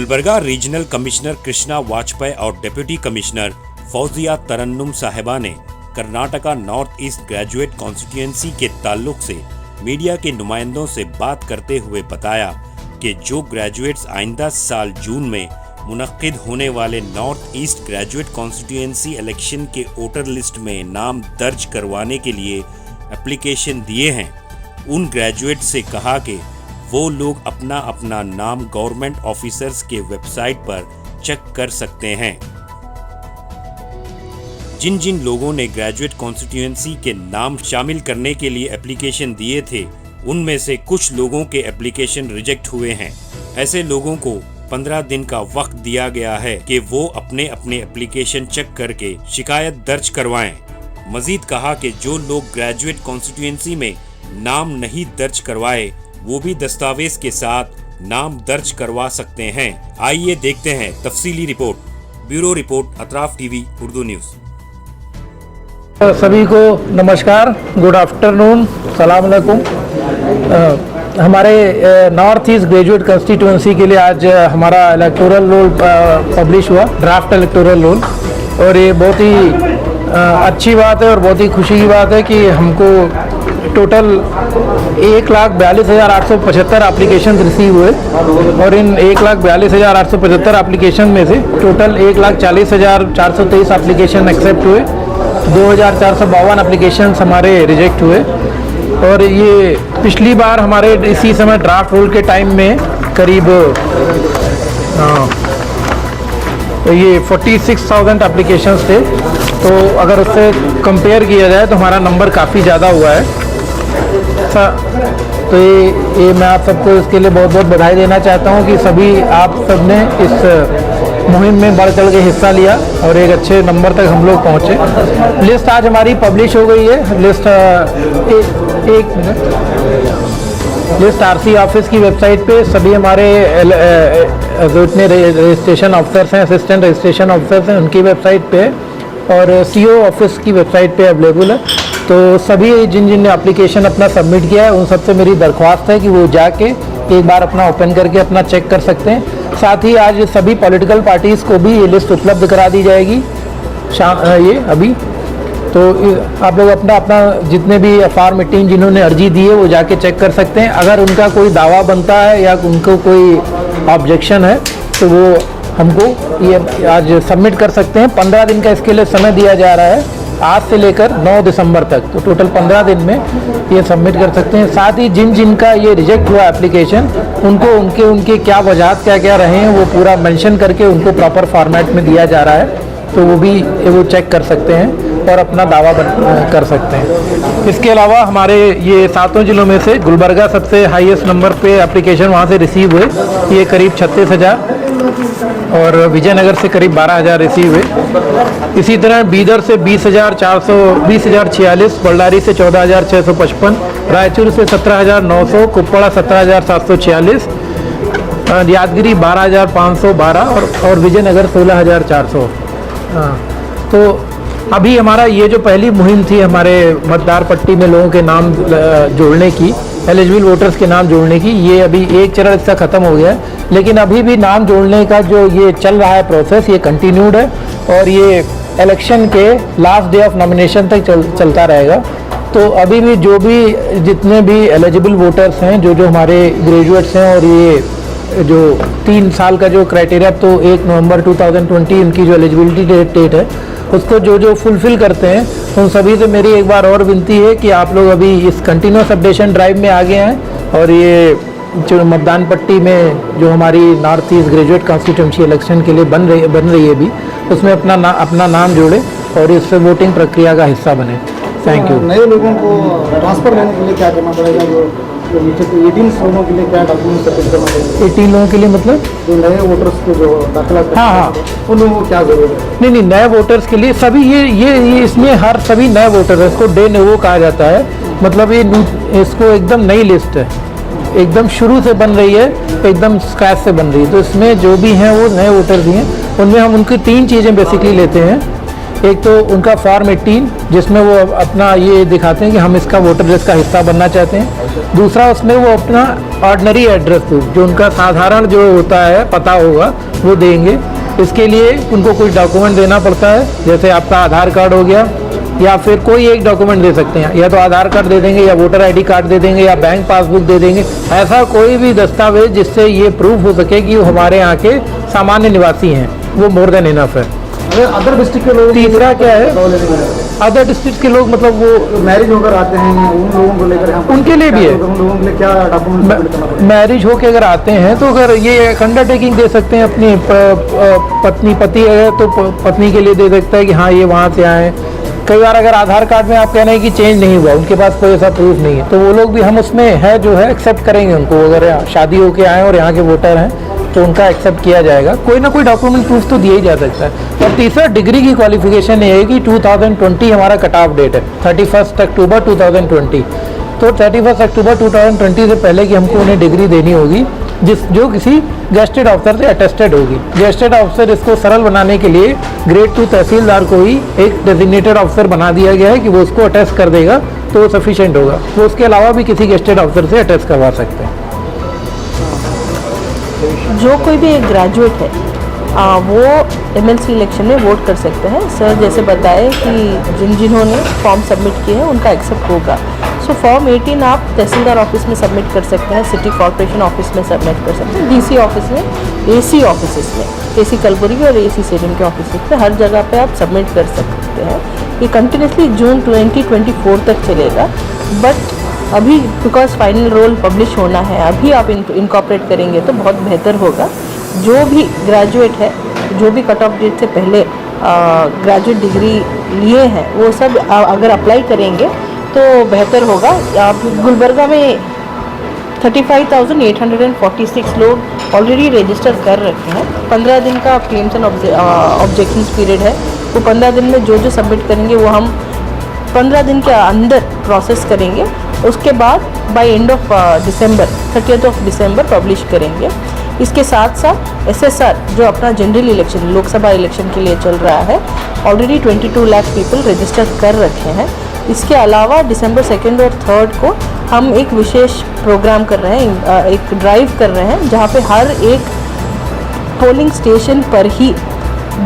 Gulbarga regional commissioner Krishna Vajpayee और deputy commissioner Fauzia तरन्नुम साहिबा ने Karnataka north east graduate constituency के ताल्लुक से मीडिया के नुमाइंदों से बात करते हुए बताया कि जो ग्रेजुएट्स आइंदा साल जून में मुनक्किद होने वाले north east graduate constituency election के वोटर लिस्ट में नाम दर्ज करवाने के लिए एप्लीकेशन दिए हैं, उन ग्रेजुएट से कहा कि वो लोग अपना अपना नाम गवर्नमेंट ऑफिसर्स के वेबसाइट पर चेक कर सकते हैं। जिन जिन लोगों ने ग्रेजुएट कॉन्स्टिट्यूएंसी के नाम शामिल करने के लिए एप्लीकेशन दिए थे, उनमें से कुछ लोगों के एप्लीकेशन रिजेक्ट हुए हैं। ऐसे लोगों को 15 दिन का वक्त दिया गया है कि वो अपने अपने एप्लीकेशन चेक करके शिकायत दर्ज करवाएं। मजीद कहा कि जो लोग ग्रेजुएट कॉन्स्टिट्यूएंसी में नाम नहीं दर्ज करवाए, वो भी दस्तावेज के साथ नाम दर्ज करवा सकते हैं। आइए देखते हैं तफसीली report. Bureau report, Atraf TV Urdu news. सभी को नमस्कार, गुड आफ्टरनून, सलाम अलैकुम। हमारे नॉर्थ ईस्ट ग्रेजुएट कंस्टिट्यूएंसी के लिए आज हमारा इलेक्टोरल रोल पब्लिश हुआ, ड्राफ्ट इलेक्टोरल रोल, और ये बहुत ही अच्छी बात है और बहुत ही खुशी की बात है कि हमको टोटल 1,42,875 एप्लीकेशन रिसीव हुए और इन 1,42,875 एप्लीकेशन में से टोटल 1,40,423 एप्लीकेशन एक्सेप्ट हुए, 2,452 एप्लीकेशन हमारे रिजेक्ट हुए। और ये पिछली बार हमारे इसी समय ड्राफ्ट रोल के टाइम में करीब ये 46,000 एप्लीकेशंस थे, तो अगर उससे कंपेयर किया जाए तो हमारा नंबर काफ़ी ज़्यादा हुआ है। तो ये मैं आप सबको इसके लिए बहुत बहुत बधाई देना चाहता हूँ कि सभी आप सब ने इस मुहिम में बढ़ चढ़ के हिस्सा लिया और एक अच्छे नंबर तक हम लोग पहुँचे। लिस्ट आज हमारी पब्लिश हो गई है। लिस्ट एक मिनट, लिस्ट आरसी ऑफिस की वेबसाइट पे सभी हमारे जो इतने रजिस्ट्रेशन ऑफिसर्स हैं, असिस्टेंट रजिस्ट्रेशन ऑफिसर्स हैं, उनकी वेबसाइट पे और सीओ ऑफिस की वेबसाइट पे अवेलेबल है। तो सभी जिन जिन ने एप्लीकेशन अपना सबमिट किया है, उन सबसे मेरी दरख्वास्त है कि वो जाके एक बार अपना ओपन करके अपना चेक कर सकते हैं। साथ ही आज सभी पॉलिटिकल पार्टीज़ को भी ये लिस्ट उपलब्ध करा दी जाएगी ये अभी। तो आप लोग अपना अपना जितने भी फॉर्म 18 जिन्होंने अर्जी दी है वो जाके चेक कर सकते हैं। अगर उनका कोई दावा बनता है या उनको कोई ऑब्जेक्शन है तो वो हमको ये आज सबमिट कर सकते हैं। 15 दिन का इसके लिए समय दिया जा रहा है, आज से लेकर 9 दिसंबर तक, तो टोटल 15 दिन में ये सबमिट कर सकते हैं। साथ ही जिन जिनका ये रिजेक्ट हुआ एप्लीकेशन, उनको उनके क्या वजह क्या रहे हैं वो पूरा मेंशन करके उनको प्रॉपर फॉर्मेट में दिया जा रहा है, तो वो भी वो चेक कर सकते हैं और अपना दावा कर सकते हैं। इसके अलावा हमारे ये 7 जिलों में से गुलबर्गा सबसे हाईएस्ट नंबर पे एप्लीकेशन वहाँ से रिसीव हुए, ये करीब 36,000, और विजयनगर से करीब 12,000 रिसीव हुए। इसी तरह बीदर से 20,046, बल्लारी से 14,655, रायचूर से 17,900, कुपवाड़ा 17,746, यादगिरी 12,512 और विजयनगर 16,400। तो अभी हमारा ये जो पहली मुहिम थी हमारे मतदार पट्टी में लोगों के नाम जोड़ने की, एलिजिबल वोटर्स के नाम जोड़ने की, ये अभी एक चरण इसका ख़त्म हो गया है, लेकिन अभी भी नाम जोड़ने का जो ये चल रहा है प्रोसेस, ये कंटिन्यूड है और ये इलेक्शन के लास्ट डे ऑफ नॉमिनेशन तक चलता रहेगा। तो अभी भी जो भी जितने भी एलिजिबल वोटर्स हैं, जो हमारे ग्रेजुएट्स हैं, और ये जो 3 साल का जो क्राइटेरिया, तो 1 नवंबर 2020 उनकी जो एलिजिबिलिटी डेट है, उसको जो फुलफ़िल करते हैं, उन सभी से मेरी एक बार और विनती है कि आप लोग अभी इस कंटिन्यूस अपडेशन ड्राइव में आगे हैं और ये जो मतदान पट्टी में जो हमारी north east graduate constituency election के लिए बन रही है भी, उसमें अपना नाम जोड़े और इस वोटिंग प्रक्रिया का हिस्सा बने। Thank you. नए लोगों को ट्रांसफ़र लेने के लिए क्या करना पड़ेगा? जो 18 लोगों के लिए क्या डॉक्यूमेंट सबमिट करना पड़ेगा? 18 लोगों के लिए मतलब जो नए वोटर्स को जो दाखिला, हाँ, उन लोगों को क्या जरूरत है? नहीं, नए वोटर्स के लिए सभी ये इसमें हर सभी नए वोटर है, इसको डे नोवो कहा जाता है। मतलब ये इसको एकदम नई लिस्ट है, एकदम शुरू से बन रही है, एकदम स्क्रैच से बन रही है। तो इसमें जो भी हैं वो नए वोटर्स ही हैं। उनमें हम उनकी 3 चीज़ें बेसिकली लेते हैं। एक तो उनका फॉर्म 18 जिसमें वो अपना ये दिखाते हैं कि हम इसका वोटर लिस्ट का हिस्सा बनना चाहते हैं। दूसरा उसमें वो अपना ऑर्डिनरी एड्रेस प्रूफ जो उनका साधारण जो होता है पता होगा वो देंगे। इसके लिए उनको कुछ डॉक्यूमेंट देना पड़ता है, जैसे आपका आधार कार्ड हो गया या फिर कोई एक डॉक्यूमेंट दे सकते हैं, या तो आधार कार्ड दे देंगे या वोटर आईडी कार्ड दे देंगे या बैंक पासबुक दे देंगे। ऐसा कोई भी दस्तावेज जिससे ये प्रूफ हो सके कि वो हमारे यहाँ के सामान्य निवासी हैं, वो मोर देन इनफ है। अदर डिस्ट्रिक्ट के लोग तीसरा क्या है, अदर डिस्ट्रिक्ट के लोग मतलब वो मैरिज होकर आते हैं, उन लोगों को लेकर हम उनके लिए भी है। उन लोगों के लिए क्या डॉक्यूमेंट सबमिट करना पड़ेगा? मैरिज होके अगर आते हैं तो अगर ये एक अंडरटेकिंग दे सकते हैं अपनी पत्नी पति है तो पत्नी के लिए दे सकता है कि हाँ ये वहाँ से आए। कई बार अगर आधार कार्ड में आप कह रहे हैं कि चेंज नहीं हुआ, उनके पास कोई ऐसा प्रूफ नहीं है, तो वो लोग भी हम उसमें है जो है एक्सेप्ट करेंगे उनको। अगर शादी होके आए और यहाँ के वोटर हैं तो उनका एक्सेप्ट किया जाएगा। कोई ना कोई डॉक्यूमेंट प्रूफ तो दिया ही जा सकता है। और तीसरा डिग्री की क्वालिफिकेशन ये है कि 2020 हमारा कट ऑफ डेट है, 31 अक्टूबर 2020। तो 31 अक्टूबर 2020 से पहले की हमको उन्हें डिग्री देनी होगी जो किसी गेस्टेड ऑफिसर से अटेस्टेड होगी। गेस्टेड ऑफिसर इसको सरल बनाने के लिए ग्रेड 2 तहसीलदार को ही एक डेजिग्नेटेड ऑफिसर बना दिया गया है कि वो उसको अटेस्ट कर देगा तो वो सफिशिएंट होगा। वो उसके अलावा भी किसी गेस्टेड ऑफिसर से अटेस्ट करवा सकते हैं। जो कोई भी एक ग्रेजुएट है वो एमएलसी इलेक्शन में वोट कर सकते हैं। सर जैसे बताए कि जिन्होंने फॉर्म सबमिट किए हैं उनका एक्सेप्ट होगा। सो फॉर्म 18 आप तहसीलदार ऑफिस में सबमिट कर सकते हैं, सिटी कॉर्पोरेशन ऑफिस में सबमिट कर सकते हैं, डीसी ऑफिस में, एसी ऑफिस में, एसी कलबुर्गी और एसी स्टेडियम के ऑफिस में, हर जगह पे आप सबमिट कर सकते हैं। ये कंटिन्यूसली जून 2024 तक चलेगा। बट अभी बिकॉज फाइनल रोल पब्लिश होना है, अभी आप इनकॉर्पोरेट करेंगे तो बहुत बेहतर होगा। जो भी ग्रेजुएट है, जो भी कट ऑफ डेट से पहले ग्रेजुएट डिग्री लिए हैं, वो सब अगर अप्लाई करेंगे तो बेहतर होगा। आप गुलबर्गा में 35,846 लोग ऑलरेडी रजिस्टर कर रखे हैं। 15 दिन का क्लेम्स एंड ऑब्जेक्शंस पीरियड है। वो 15 दिन में जो सबमिट करेंगे वो हम 15 दिन के अंदर प्रोसेस करेंगे। उसके बाद बाय एंड ऑफ दिसंबर 30 दिसंबर पब्लिश करेंगे। इसके साथ साथ एसएसआर जो अपना जनरल इलेक्शन लोकसभा इलेक्शन के लिए चल रहा है, ऑलरेडी 22 लाख पीपल रजिस्टर कर रखे हैं। इसके अलावा दिसंबर 2 और 3 को हम एक विशेष प्रोग्राम कर रहे हैं, एक ड्राइव कर रहे हैं जहाँ पे हर एक पोलिंग स्टेशन पर ही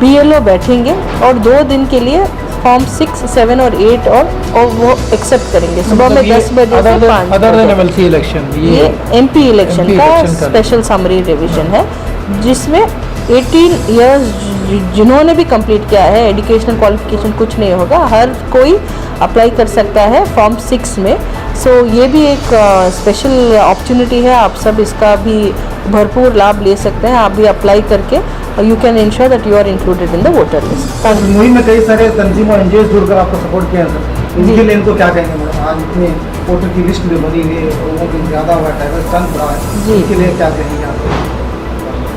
बीएलओ बैठेंगे और 2 दिन के लिए फॉर्म 6, 7 और 8 और वो एक्सेप्ट करेंगे सुबह में 10 बजे से 5 बजे। एमएलसी इलेक्शन ये एमपी इलेक्शन का स्पेशल समरी रिवीजन है, जिसमें 18 इयर्स जिन्होंने भी कंप्लीट किया है, एजुकेशनल क्वालिफिकेशन कुछ नहीं होगा, हर कोई अप्लाई कर सकता है फॉर्म 6 में। सो ये भी एक स्पेशल अपॉर्चुनिटी है, आप सब इसका भी भरपूर लाभ ले सकते हैं। आप भी अप्लाई करके you can ensure that you are included in the voter list. मुहिम में कई सारे तंजीम और एनजीओ जुड़कर आपको सपोर्ट किया है सर, इनके लिए इनको क्या कहेंगे मैडम? आज इतने वोटर की लिस्ट भी बनी हुई है, लोगों की ज़्यादा हुआ है, टर्न बढ़ा है, जी। इनके लिए क्या कहेंगे आप?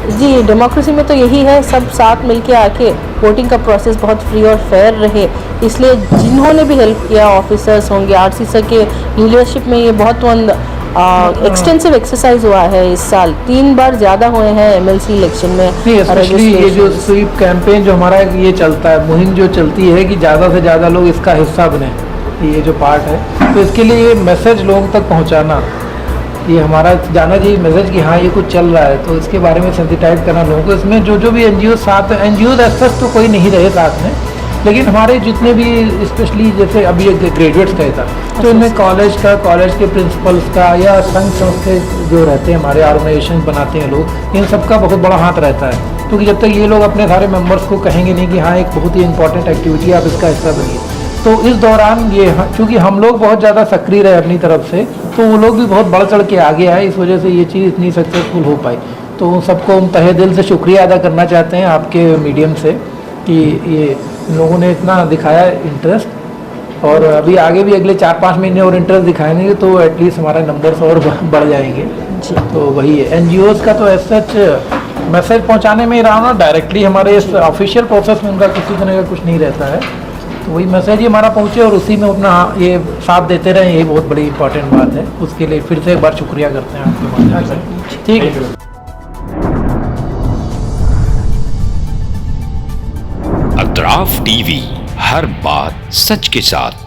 जी, डेमोक्रेसी में तो यही है, सब साथ मिलके आके वोटिंग का प्रोसेस बहुत फ्री और फेयर रहे। इसलिए जिन्होंने भी हेल्प किया, ऑफिसर्स होंगे, आरसीसी के लीडरशिप में ये बहुत एक्सटेंसिव एक्सरसाइज हुआ है इस साल। 3 बार ज़्यादा हुए हैं एमएलसी इलेक्शन में। स्पेशली ये जो स्वीप कैंपेन जो हमारा ये चलता है, मुहिम जो चलती है कि ज़्यादा से ज़्यादा लोग इसका हिस्सा बने, ये जो पार्ट है, तो इसके लिए ये मैसेज लोगों तक पहुँचाना, ये हमारा जाना चाहिए मैसेज कि हाँ ये कुछ चल रहा है, तो इसके बारे में सेंसिटाइज करना लोगों को। इसमें जो भी एनजीओ साथ, एनजीओ एसएस तो कोई नहीं रहे साथ में, लेकिन हमारे जितने भी स्पेशली जैसे अभी एक ग्रेजुएट्स का था, तो इनमें कॉलेज के प्रिंसिपल्स का या संघ संस्थे जो रहते हैं, हमारे ऑर्गेनाइजेशन बनाते हैं लोग, इन सबका बहुत बड़ा हाथ रहता है। क्योंकि जब तक ये लोग अपने सारे मेंबर्स को कहेंगे नहीं कि हाँ एक बहुत ही इंपॉर्टेंट एक्टिविटी आप इसका हिस्सा बनिए, तो इस दौरान ये चूँकि हम लोग बहुत ज़्यादा सक्रिय रहे अपनी तरफ से, तो वो लोग भी बहुत बढ़ चढ़ के आगे आए, इस वजह से ये चीज़ इतनी सक्सेसफुल हो पाई। तो उन सबको हम तहे दिल से शुक्रिया अदा करना चाहते हैं आपके मीडियम से कि ये लोगों ने इतना दिखाया इंटरेस्ट, और अभी आगे भी अगले 4-5 महीने और इंटरेस्ट दिखाएंगे तो एटलीस्ट हमारे नंबर्स और बढ़ जाएंगे। तो वही है, एनजीओज़ का तो ऐसा मैसेज पहुंचाने में ही रहा ना, डायरेक्टली हमारे इस ऑफिशियल प्रोसेस में उनका किसी तरह का कुछ नहीं रहता है, तो वही मैसेज ही हमारा पहुंचे और उसी में अपना ये साथ देते रहे, यही बहुत बड़ी इंपॉर्टेंट बात है। उसके लिए फिर से एक बार शुक्रिया करते हैं आपके माध्यम से। ठीक है। अतराफ टीवी, हर बात सच के साथ।